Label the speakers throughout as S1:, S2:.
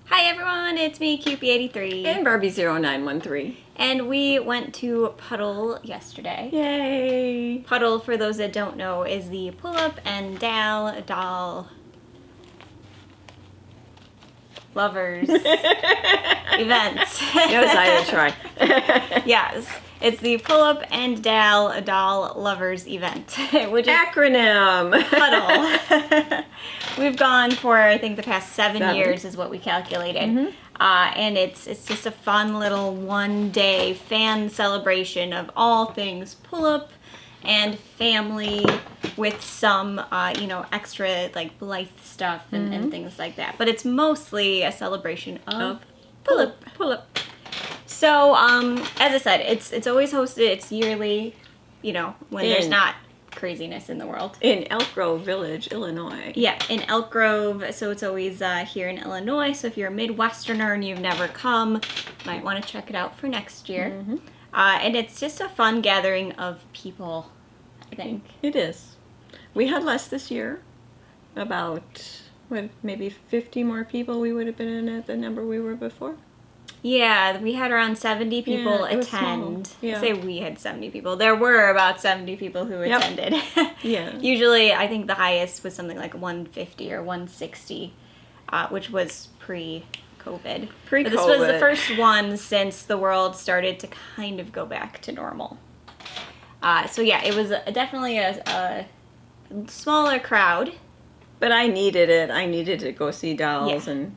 S1: Hi everyone, it's me, Cupie83.
S2: And Barbie0913.
S1: And we went to Puddle yesterday.
S2: Yay!
S1: Puddle, for those that don't know, is the Pullip and Dal doll lovers events.
S2: No decided to try.
S1: Yes, it's the Pullip and Dal doll lovers event, which is
S2: Acronym!
S1: Puddle. We've gone for, I think, the past 7 years is what we calculated.
S2: Mm-hmm.
S1: And it's just a fun little one-day fan celebration of all things Pullip and family with some, extra, like, Blythe stuff and things like that. But it's mostly a celebration of Pullip.
S2: Pullip.
S1: So, as I said, it's always hosted, it's yearly, when there's not craziness in the world.
S2: In Elk Grove Village, Illinois.
S1: Yeah, in Elk Grove, so it's always here in Illinois. So if you're a Midwesterner and you've never come, you might want to check it out for next year.
S2: Mm-hmm.
S1: And it's just a fun gathering of people, I think.
S2: It is. We had less this year. About, maybe 50 more people we would have been in at the number we were before.
S1: Yeah, we had around 70 people attend.
S2: Yeah.
S1: Say we had 70 people. There were about 70 people who attended.
S2: Yeah.
S1: Usually, I think the highest was something like 150 or 160, which was pre-COVID.
S2: Pre-COVID.
S1: But this was the first one since the world started to kind of go back to normal. So yeah, it was definitely a smaller crowd.
S2: But I needed it. I needed to go see dolls and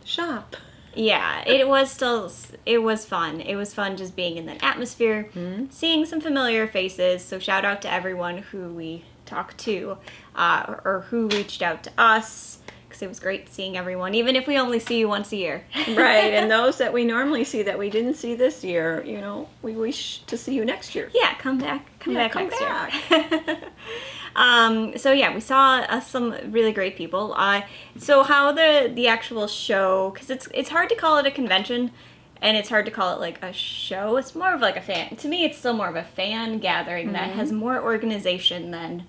S2: shop.
S1: Yeah, it was fun. It was fun just being in that atmosphere, seeing some familiar faces. So shout out to everyone who we talked to, or who reached out to us, because it was great seeing everyone, even if we only see you once a year.
S2: Right, and those that we normally see that we didn't see this year, we wish to see you next year.
S1: Yeah, come back next year. So yeah, we saw some really great people. So how the actual show, because it's hard to call it a convention, and it's hard to call it like a show. It's more of like a fan. To me, it's still more of a fan gathering that has more organization than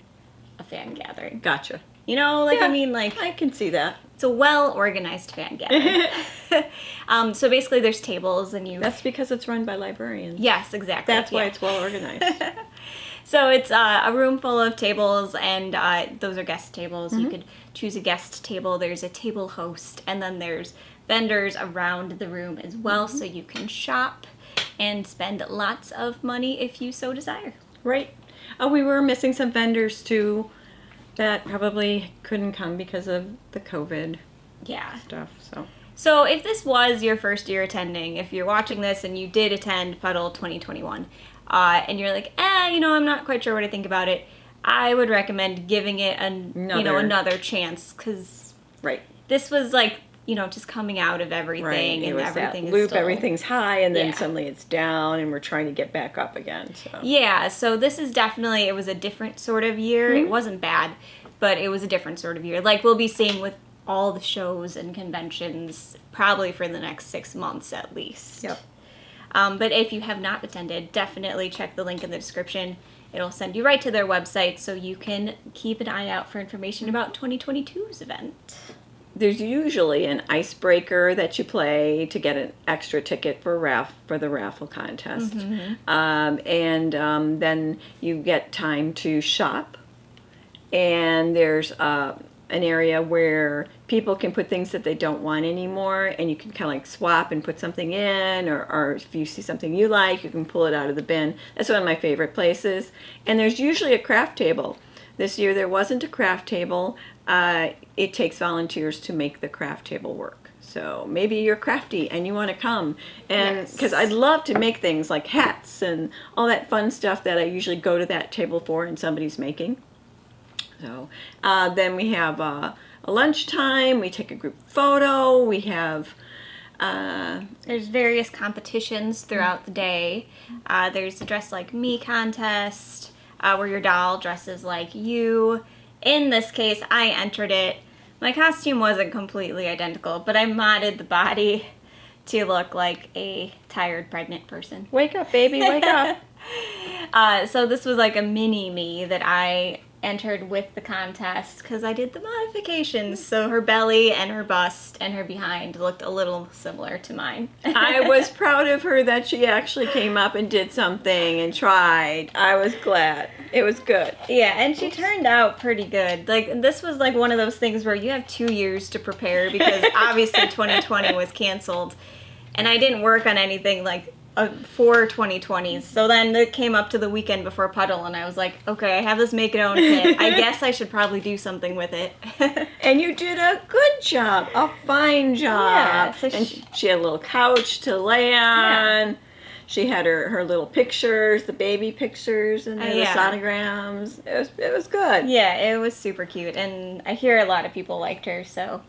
S1: a fan gathering.
S2: Gotcha.
S1: I
S2: can see that.
S1: It's a well-organized fan gathering. So basically, there's tables, and
S2: That's because it's run by librarians.
S1: Yes, exactly.
S2: That's why it's well organized.
S1: So it's a room full of tables, and those are guest tables. You could choose a guest table. There's a table host, and then there's vendors around the room as well, so you can shop and spend lots of money if you so desire.
S2: Right. We were missing some vendors, too, that probably couldn't come because of the COVID stuff.
S1: So if this was your first year attending, if you're watching this and you did attend Puddle 2021, and you're like, I'm not quite sure what I think about it, I would recommend giving it another chance, because this was like, just coming out of everything, and everything is still...
S2: Everything's high, and then suddenly it's down, and we're trying to get back up again. So.
S1: Yeah, so this is definitely, it was a different sort of year. It wasn't bad, but it was a different sort of year. Like we'll be seeing with all the shows and conventions probably for the next 6 months at least.
S2: Yep.
S1: But if you have not attended, definitely check the link in the description. It'll send you right to their website, so you can keep an eye out for information about 2022's event.
S2: There's usually an icebreaker that you play to get an extra ticket for the raffle contest. Then you get time to shop. And there's an area where people can put things that they don't want anymore, and you can kind of like swap and put something in, or if you see something you like, you can pull it out of the bin. That's one of my favorite places. And there's usually a craft table. This year there wasn't a craft table. It takes volunteers to make the craft table work. So maybe you're crafty and you want to come, and because I'd love to make things like hats and all that fun stuff that I usually go to that table for and somebody's making. So then we have a lunchtime. We take a group photo. We have
S1: there's various competitions throughout the day. There's a Dress Like Me contest, where your doll dresses like you. In this case, I entered it. My costume wasn't completely identical, but I modded the body to look like a tired pregnant person.
S2: Wake up, baby, wake up.
S1: So this was like a mini me that I entered with the contest because I did the modifications. So her belly and her bust and her behind looked a little similar to mine.
S2: I was proud of her that she actually came up and did something and tried. I was glad. It was good.
S1: Yeah, and she turned out pretty good. Like, this was like one of those things where you have 2 years to prepare because obviously 2020 was canceled. And I didn't work on anything like for 2020s. So then it came up to the weekend before Puddle, and I was like, okay, I have this make it own kit. I guess I should probably do something with it.
S2: And you did a good job, a fine job.
S1: Yeah, so
S2: and she had a little couch to lay on. Yeah. She had her little pictures, the baby pictures, and the sonograms. It was good.
S1: Yeah, it was super cute, and I hear a lot of people liked her, so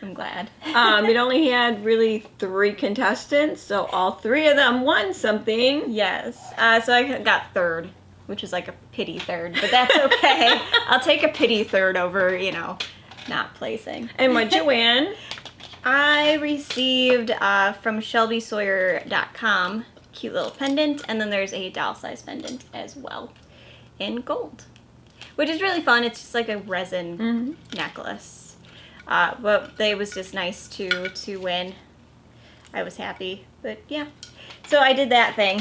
S1: I'm glad.
S2: It only had really 3 contestants, so all 3 of them won something.
S1: Yes. So I got third, which is like a pity third, but that's okay. I'll take a pity third over, not placing.
S2: And what'd you win?
S1: I received from ShelbySawyer.com cute little pendant, and then there's a doll size pendant as well in gold, which is really fun. It's just like a resin necklace. But it was just nice to win. I was happy, but yeah. So I did that thing.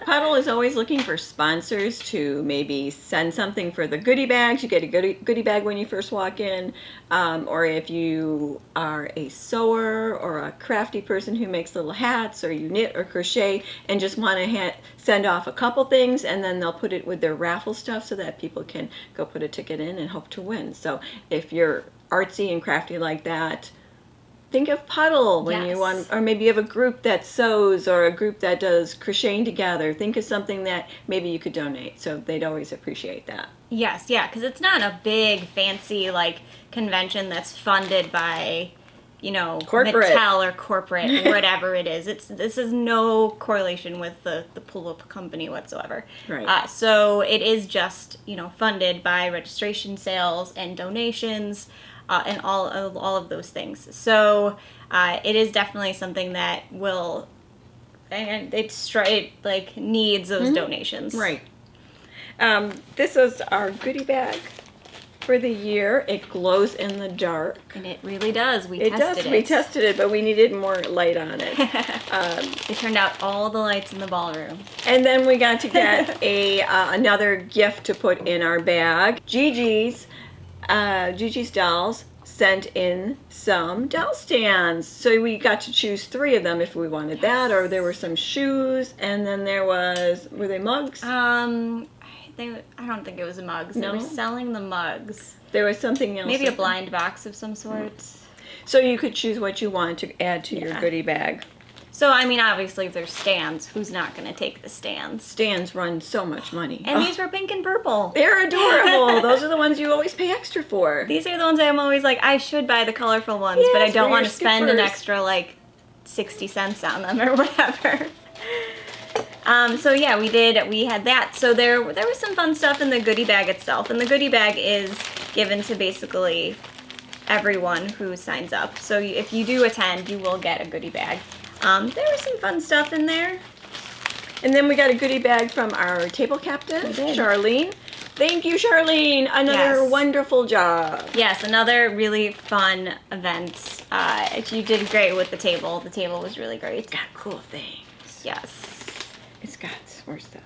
S2: Puddle is always looking for sponsors to maybe send something for the goodie bags. You get a goodie bag when you first walk in. Or if you are a sewer or a crafty person who makes little hats, or you knit or crochet and just want to send off a couple things, and then they'll put it with their raffle stuff so that people can go put a ticket in and hope to win. So if you're artsy and crafty like that, think of Puddle when you want, or maybe you have a group that sews or a group that does crocheting together. Think of something that maybe you could donate. So they'd always appreciate that.
S1: Yes, yeah, because it's not a big fancy convention that's funded by,
S2: corporate.
S1: Mattel or corporate, whatever it is. This is no correlation with the Pullip company whatsoever.
S2: Right.
S1: So it is just funded by registration sales and donations. And all of those things. So it is definitely something that will, and it needs those donations.
S2: Right. This is our goodie bag for the year. It glows in the dark.
S1: And it really does. We
S2: tested it, but we needed more light on it.
S1: It turned out all the lights in the ballroom.
S2: And then we got to get another gift to put in our bag. Gigi's Dolls sent in some doll stands. So we got to choose 3 of them if we wanted that, or there were some shoes, and then were they mugs?
S1: I don't think it was mugs.
S2: No?
S1: They were selling the mugs.
S2: There was something else.
S1: Maybe a blind box of some sort.
S2: So you could choose what you want to add to your goodie bag.
S1: So, obviously, if there's stands, who's not going to take the stands?
S2: Stands run so much money.
S1: And these were pink and purple.
S2: They're adorable. Those are the ones you always pay extra for.
S1: These are the ones I'm always like, I should buy the colorful ones, but I don't want to spend an extra, 60 cents on them or whatever. So, yeah, we had that. So there was some fun stuff in the goodie bag itself. And the goodie bag is given to basically everyone who signs up. So if you do attend, you will get a goodie bag. There was some fun stuff in there.
S2: And then we got a goodie bag from our table captain, Charlene. Thank you, Charlene. Another wonderful job.
S1: Yes, another really fun event. You did great with the table. The table was really great.
S2: It's got cool things.
S1: Yes.
S2: Where's the...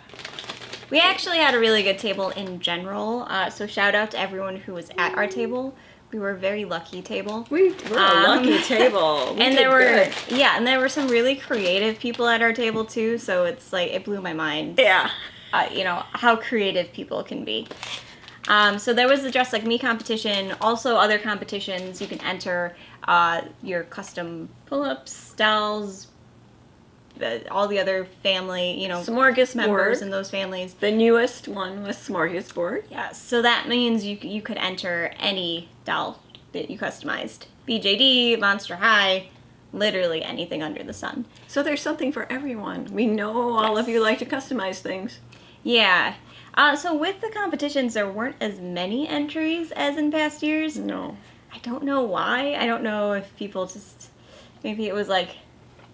S1: We actually had a really good table in general. So shout out to everyone who was at our table. We were a very lucky table.
S2: We were a lucky table.
S1: And there were some really creative people at our table too. So it's it blew my mind.
S2: Yeah.
S1: How creative people can be. So there was the Dress Like Me competition. Also other competitions you can enter your custom pull-ups, dolls, all the other family,
S2: Smorgasbord
S1: members in those families.
S2: The newest one was Smorgasbord.
S1: Yes, so that means you could enter any doll that you customized. BJD, Monster High, literally anything under the sun.
S2: So there's something for everyone. We know all of you like to customize things.
S1: Yeah. So with the competitions, there weren't as many entries as in past years.
S2: No.
S1: I don't know why. I don't know if people just, maybe it was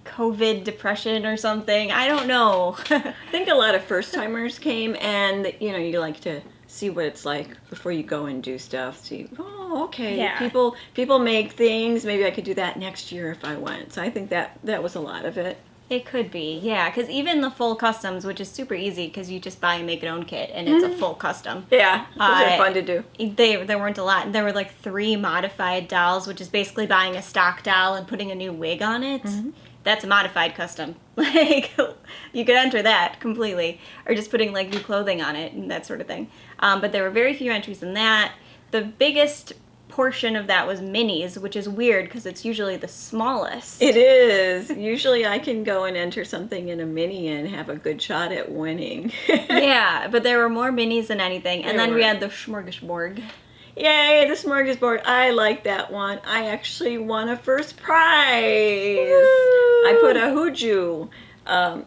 S1: COVID depression or something. I don't know.
S2: I think a lot of first-timers came, and you like to see what it's like before you go and do stuff. See, oh, okay,
S1: Yeah.
S2: people make things. Maybe I could do that next year if I went. So I think that was a lot of it.
S1: It could be, yeah, because even the full customs, which is super easy because you just buy and make your own kit and it's a full custom.
S2: Yeah, those are fun to do.
S1: There weren't a lot. There were like 3 modified dolls, which is basically buying a stock doll and putting a new wig on it. That's a modified custom. Like, you could enter that completely. Or just putting like new clothing on it and that sort of thing. But there were very few entries in that. The biggest portion of that was minis, which is weird because it's usually the smallest.
S2: It is. Usually I can go and enter something in a mini and have a good shot at winning.
S1: Yeah, but there were more minis than anything. And
S2: There
S1: then we
S2: were.
S1: had the smorgasbord.
S2: Yay, the smorgasbord. I like that one. I actually won a first prize.
S1: Woo!
S2: I put a hooju.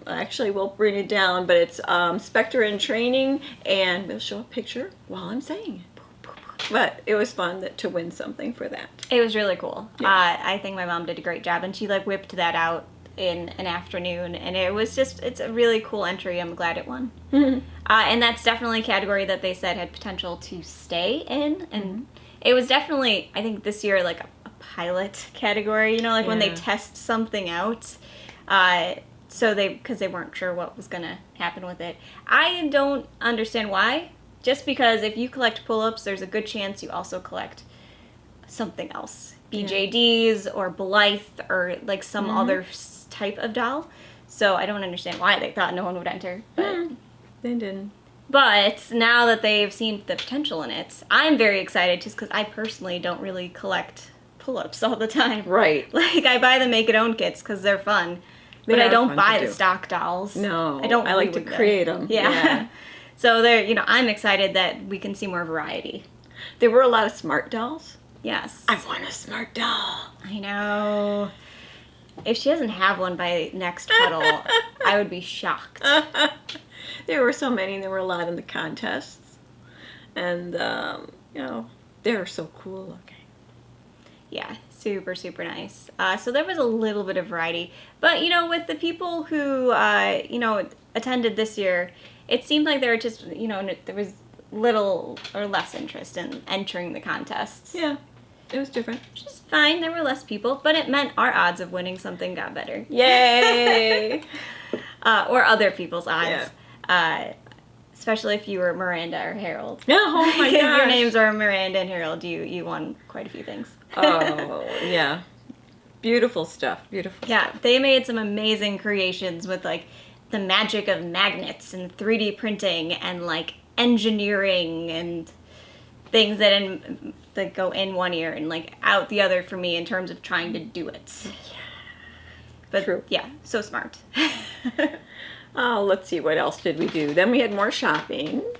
S2: Actually, we'll bring it down, but it's Spectre in training, and we'll show a picture while I'm saying it. But it was fun to win something for that.
S1: It was really cool.
S2: Yeah.
S1: I think my mom did a great job, and she like whipped that out in an afternoon, and it's a really cool entry. I'm glad it won. And that's definitely a category that they said had potential to stay in, and it was definitely, I think this year, like a pilot category, you know, like when they
S2: Yeah.
S1: test something out. Because they weren't sure what was gonna happen with it. I don't understand why. Just because if you collect pull-ups, there's a good chance you also collect something else. BJDs or Blythe or like some other type of doll. So I don't understand why they thought no one would enter. But,
S2: They didn't.
S1: but now that they've seen the potential in it, I'm very excited just because I personally don't really collect pull-ups all the time.
S2: Right.
S1: Like I buy the make-it-own kits because they're fun. But
S2: They
S1: I
S2: are
S1: don't
S2: fun
S1: buy
S2: to
S1: the
S2: do.
S1: stock dolls.
S2: No,
S1: I don't.
S2: I like
S1: play
S2: to
S1: with
S2: create them.
S1: Yeah.
S2: Yeah.
S1: So I'm excited that we can see more variety.
S2: There were a lot of smart dolls.
S1: Yes.
S2: I want a smart doll.
S1: I know. If she doesn't have one by next Puddle, I would be shocked.
S2: There were so many. There were a lot in the contests. And, they were so cool looking.
S1: Yeah, super, super nice. So there was a little bit of variety. But, with the people who, attended this year, it seemed like there were just, there was little or less interest in entering the contests.
S2: Yeah, it was different.
S1: Which is fine. There were less people, but it meant our odds of winning something got better.
S2: Yay!
S1: Or other people's odds. Yeah. Especially if you were Miranda or Harold.
S2: Oh my
S1: If your
S2: gosh.
S1: names are Miranda and Harold, you won quite a few things.
S2: Oh, yeah. Beautiful stuff. Beautiful
S1: Yeah,
S2: stuff.
S1: they made some amazing creations with like the magic of magnets and 3D printing and like engineering and things that go in one ear and like out the other for me in terms of trying to do it. But
S2: True.
S1: yeah, so smart.
S2: Oh, let's see. What else did we do? Then we had more shopping. More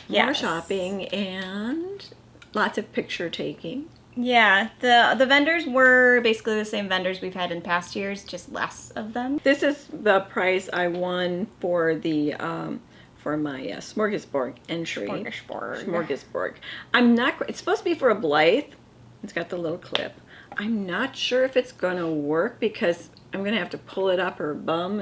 S1: Yes.
S2: shopping and lots of picture taking.
S1: Yeah, the vendors were basically the same vendors we've had in past years, just less of them.
S2: This is the prize I won for the for my smorgasbord entry. Smorgasbord. I'm not. It's supposed to be for a Blythe. It's got the little clip. I'm not sure if it's gonna work because I'm gonna have to pull it up her bum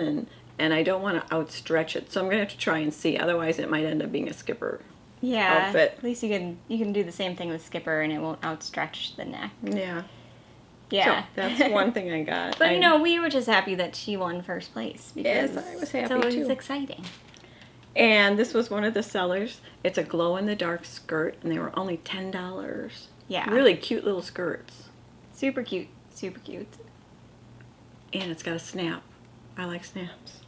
S2: and I don't want to outstretch it. So I'm gonna have to try and see. Otherwise, it might end up being a skipper.
S1: Yeah,
S2: Outfit.
S1: at least you can do the same thing with Skipper and it won't outstretch the neck.
S2: Yeah.
S1: Yeah,
S2: So that's one thing I got.
S1: But we were just happy that she won first place.
S2: Yes,
S1: Because
S2: I was happy
S1: it's always
S2: too.
S1: exciting.
S2: And this was one of the sellers. It's a glow-in-the-dark skirt, and they were only $10.
S1: Yeah.
S2: Really cute little skirts.
S1: Super cute. Super cute.
S2: And it's got a snap. I like snaps.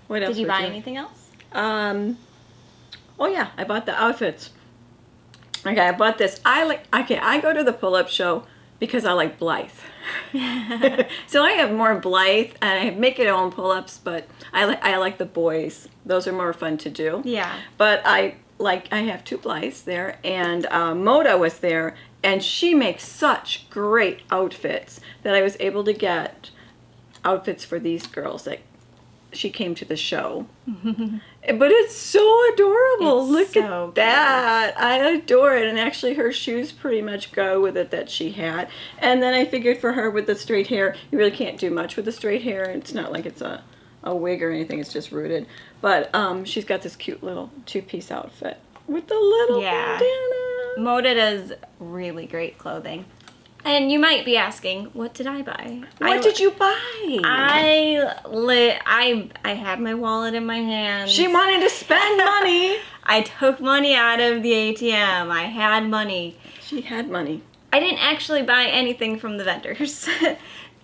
S2: What else
S1: Did you
S2: would
S1: buy
S2: like?
S1: anything else?
S2: Oh yeah, I bought the outfits. Okay, I bought this. I go to the pull-up show because I like Blythe. So I have more Blythe and I make it own pull-ups, but I like the boys. Those are more fun to do.
S1: Yeah.
S2: But I have 2 Blythes there, and Moda was there, and she makes such great outfits that I was able to get outfits for these girls that she came to the show. But it's so adorable.
S1: It's
S2: Look
S1: so
S2: at that. I adore it. And actually her shoes pretty much go with it that she had. And then I figured for her with the straight hair, you really can't do much with the straight hair. It's not like it's a a wig or anything. It's just rooted. But she's got this cute little 2-piece outfit with the little bandana.
S1: Moda does really great clothing. And you might be asking, what did I buy?
S2: What did you buy?
S1: I had my wallet in my hand.
S2: She wanted to spend money.
S1: I took money out of the ATM. I had money.
S2: She had money.
S1: I didn't actually buy anything from the vendors.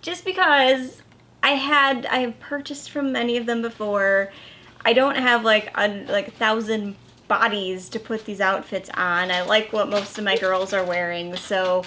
S1: Just because I have purchased from many of them before. I don't have like 1,000 bodies to put these outfits on. I like what most of my girls are wearing, so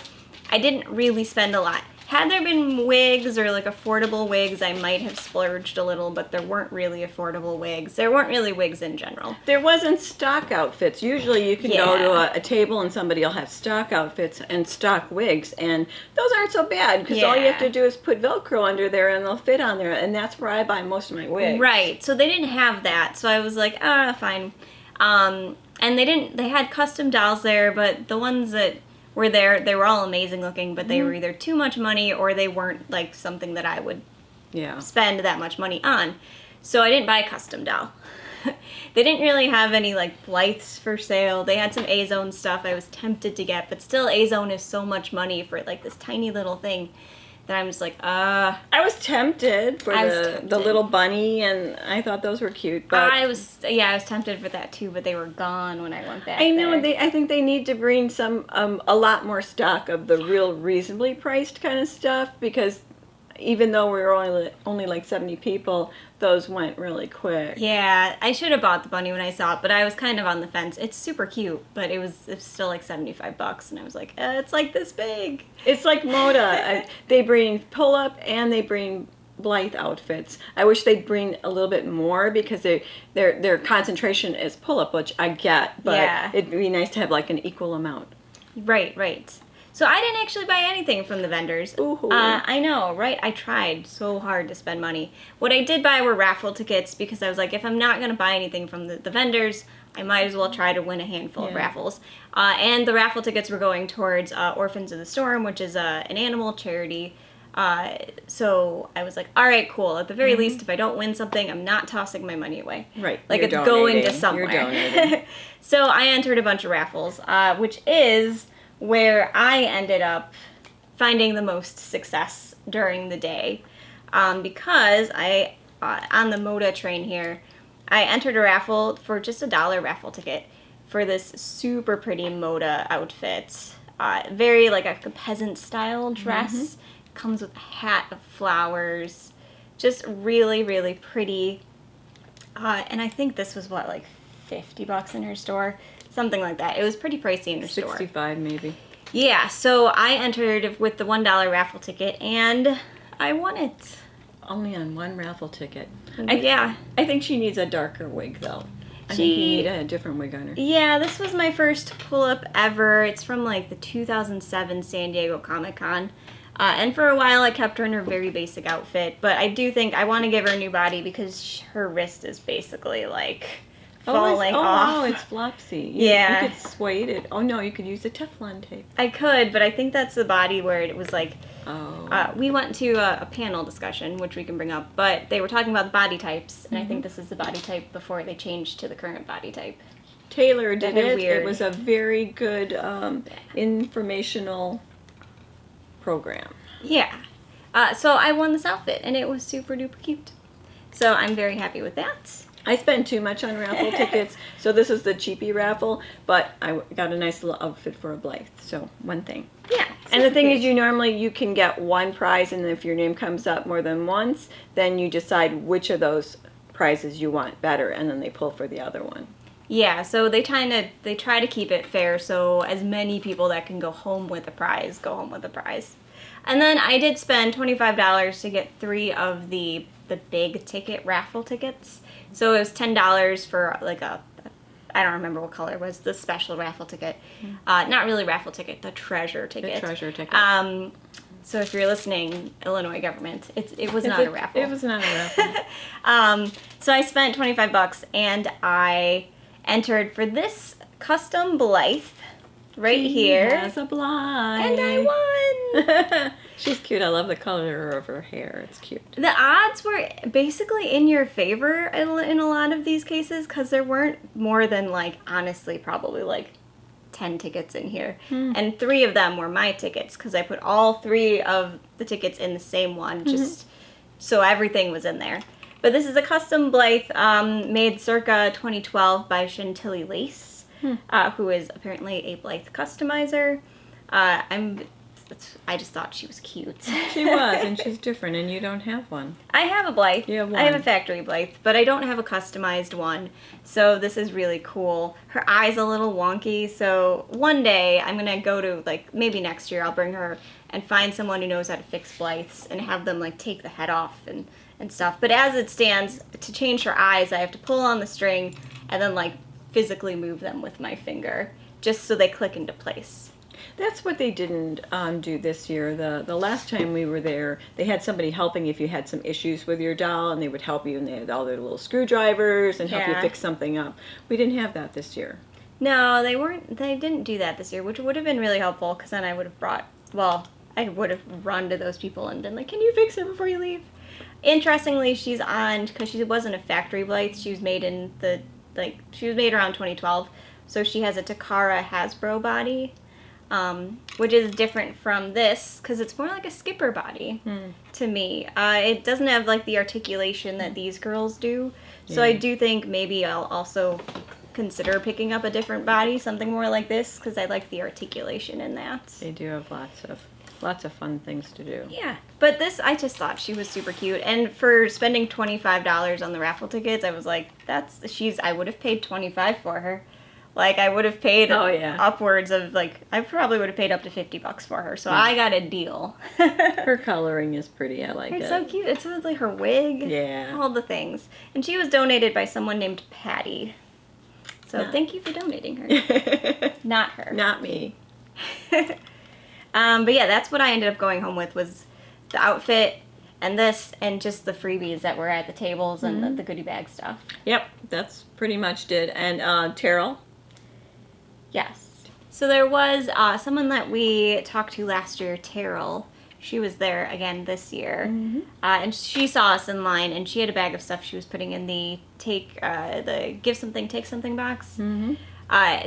S1: I didn't really spend a lot. Had there been wigs or like affordable wigs, I might have splurged a little, but there weren't really affordable wigs. There weren't really wigs in general.
S2: There wasn't stock outfits. Usually you can go to a table and somebody will have stock outfits and stock wigs, and those aren't so bad because all you have to do is put Velcro under there and they'll fit on there, and that's where I buy most of my wigs.
S1: Right. So they didn't have that, so I was like, fine. And they had custom dolls there, but the ones that were there, they were all amazing looking, but they were either too much money or they weren't like something that I would spend that much money on. So I didn't buy a custom doll. They didn't really have any like Blythes for sale. They had some A-Zone stuff I was tempted to get, but still A-Zone is so much money for like this tiny little thing that I'm just like,
S2: I was tempted for the little bunny, and I thought those were cute. But
S1: I was tempted for that too, but they were gone when I went back.
S2: I know I think they need to bring some a lot more stock of the real reasonably priced kind of stuff, because even though we were only like 70 people, those went really quick.
S1: Yeah, I should have bought the bunny when I saw it, but I was kind of on the fence. It's super cute, but it's still like $75, and I was like, it's like this big.
S2: It's like Moda. They bring Pullip and they bring Blythe outfits. I wish they'd bring a little bit more, because their concentration is Pullip, which I get, but it'd be nice to have like an equal amount.
S1: Right. So I didn't actually buy anything from the vendors. I know, right? I tried so hard to spend money. What I did buy were raffle tickets, because I was like, if I'm not going to buy anything from the vendors, I might as well try to win a handful of raffles. And the raffle tickets were going towards Orphans of the Storm, which is an animal charity. So I was like, all right, cool. At the very least, if I don't win something, I'm not tossing my money away.
S2: Right.
S1: Like, it's going to somewhere.
S2: You're donating.
S1: So I entered a bunch of raffles, which is where I ended up finding the most success during the day, because I, on the Moda train here, I entered a raffle for just $1 raffle ticket for this super pretty Moda outfit. Very like a peasant style dress. Comes with a hat of flowers. Just really, really pretty. And I think this was like $50 in her store. Something like that. It was pretty pricey in her store.
S2: 65 maybe.
S1: Yeah, so I entered with the $1 raffle ticket, and I won it.
S2: Only on one raffle ticket.
S1: Yeah.
S2: I think she needs a darker wig, though. I think you need a different wig on her.
S1: Yeah, this was my first pull-up ever. It's from like the 2007 San Diego Comic-Con. And for a while I kept her in her very basic outfit, but I do think I want to give her a new body, because her wrist is basically like falling off.
S2: Oh, it's flopsy.
S1: Yeah.
S2: You could suede it. Oh, no, you could use the Teflon tape.
S1: I could, but I think that's the body where it was like, we went to a panel discussion, which we can bring up, but they were talking about the body types, and I think this is the body type before they changed to the current body type.
S2: Taylor did it. It was a very good informational program.
S1: Yeah. So I won this outfit, and it was super duper cute. So I'm very happy with that.
S2: I spend too much on raffle tickets, so this is the cheapy raffle, but I got a nice little outfit for a Blythe, so one thing.
S1: Yeah.
S2: And the thing is, you can get one prize, and if your name comes up more than once, then you decide which of those prizes you want better, and then they pull for the other one.
S1: Yeah, so they try to keep it fair, so as many people that can go home with a prize go home with a prize. And then I did spend $25 to get 3 of the big ticket raffle tickets. So it was $10 for like I don't remember what color it was, the special raffle ticket. Not really raffle ticket, the treasure ticket.
S2: The treasure ticket.
S1: So if you're listening, Illinois government, it was not a raffle.
S2: It was not a raffle.
S1: So I spent $25, and I entered for this custom Blythe right here.
S2: Has a Blythe.
S1: And I won.
S2: She's cute. I love the color of her hair. It's cute.
S1: The odds were basically in your favor in a lot of these cases because there weren't more than, like, honestly, probably, like, 10 tickets in here. And 3 of them were my tickets because I put all 3 of the tickets in the same one, just so everything was in there. But this is a custom Blythe made circa 2012 by Chantilly Lace, who is apparently a Blythe customizer. I just thought she was cute.
S2: She was, and she's different, and you don't have one.
S1: I have a Blythe.
S2: You have one.
S1: I have a factory Blythe, but I don't have a customized one. So this is really cool. Her eye's a little wonky, so one day I'm going to go to, like, maybe next year I'll bring her and find someone who knows how to fix Blythes and have them, like, take the head off and stuff. But as it stands, to change her eyes, I have to pull on the string and then, like, physically move them with my finger just so they click into place.
S2: That's what they didn't do this year. The last time we were there, they had somebody helping if you had some issues with your doll, and they would help you, and they had all their little screwdrivers and help you fix something up. We didn't have that this year.
S1: No, they didn't do that this year, which would have been really helpful because then I would have run to those people and been like, can you fix it before you leave? Interestingly, she's on, because she wasn't a factory Blythe, she was made she was made around 2012, so she has a Takara Hasbro body. Which is different from this because it's more like a skipper body to me. It doesn't have, like, the articulation that these girls do. So I do think maybe I'll also consider picking up a different body, something more like this, because I like the articulation in that.
S2: They do have lots of fun things to do.
S1: Yeah, but this, I just thought she was super cute. And for spending $25 on the raffle tickets, I was like, I would have paid $25 for her. Like, I would have paid upwards of, like, I probably would have paid up to $50 for her. So I got a deal.
S2: Her coloring is pretty. I like it.
S1: It's so cute. It's like her wig.
S2: Yeah.
S1: All the things. And she was donated by someone named Patty. So thank you for donating her. Not her.
S2: Not me.
S1: But yeah, that's what I ended up going home with was the outfit and this and just the freebies that were at the tables and the goodie bag stuff.
S2: Yep, that's pretty much it. And Terrell?
S1: Yes. So there was someone that we talked to last year, Terrell. She was there again this year. And she saw us in line, and she had a bag of stuff she was putting in the give something, take something box.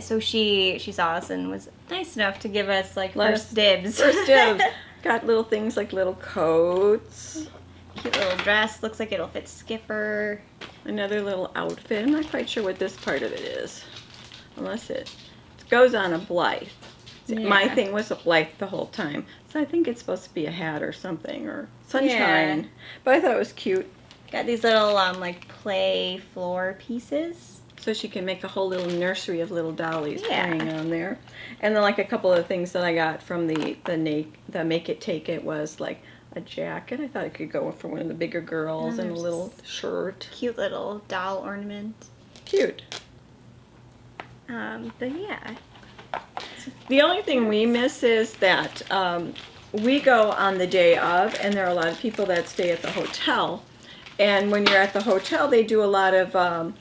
S1: So she saw us and was nice enough to give us, like, first dibs.
S2: First dibs. Got little things like little coats.
S1: Cute little dress. Looks like it'll fit Skipper.
S2: Another little outfit. I'm not quite sure what this part of it is. Unless it goes on a Blythe. Yeah. My thing was a Blythe the whole time. So I think it's supposed to be a hat or something. Or sunshine. Yeah. But I thought it was cute.
S1: Got these little, like, play floor pieces.
S2: So she can make a whole little nursery of little dollies playing on there. And then, like, a couple of things that I got from the Make It Take It was, like, a jacket. I thought it could go for one of the bigger girls and a little shirt.
S1: Cute little doll ornament.
S2: Cute.
S1: But yeah.
S2: The only thing we miss is that we go on the day of, and there are a lot of people that stay at the hotel. And when you're at the hotel, they do a lot of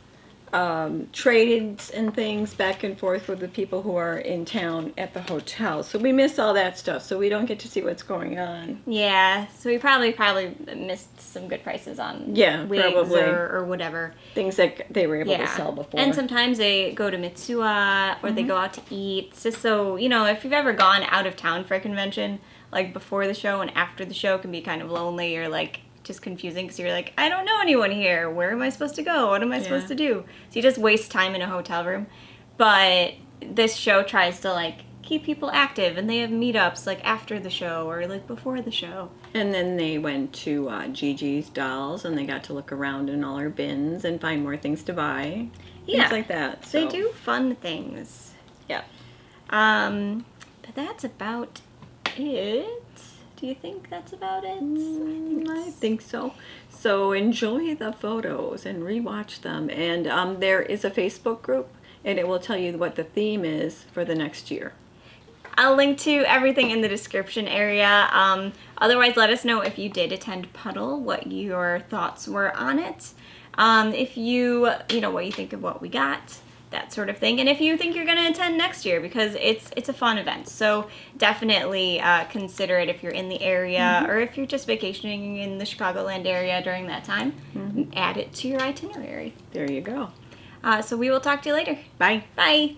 S2: trades and things back and forth with the people who are in town at the hotel. So we miss all that stuff, so we don't get to see what's going on.
S1: Yeah, so we probably missed some good prices on wigs or whatever.
S2: Things that they were able to sell before.
S1: And sometimes they go to Mitsuwa or they go out to eat. Just so, if you've ever gone out of town for a convention, like before the show and after the show can be kind of lonely or like just confusing because you're like, I don't know anyone here. Where am I supposed to go? What am I supposed to do? So you just waste time in a hotel room. But this show tries to, like, keep people active, and they have meetups, like, after the show or, like, before the show.
S2: And then they went to Gigi's Dolls, and they got to look around in all our bins and find more things to buy. Things like that. So.
S1: They do fun things.
S2: Yeah.
S1: But that's about it. Do you think that's about it?
S2: I think so. So enjoy the photos and rewatch them. And there is a Facebook group, and it will tell you what the theme is for the next year.
S1: I'll link to everything in the description area. Otherwise, let us know if you did attend Puddle, what your thoughts were on it. If what you think of what we got. that sort of thing. And if you think you're going to attend next year, because it's a fun event. So definitely consider it if you're in the area or if you're just vacationing in the Chicagoland area during that time. Add it to your itinerary.
S2: There you go.
S1: So we will talk to you later.
S2: Bye.
S1: Bye.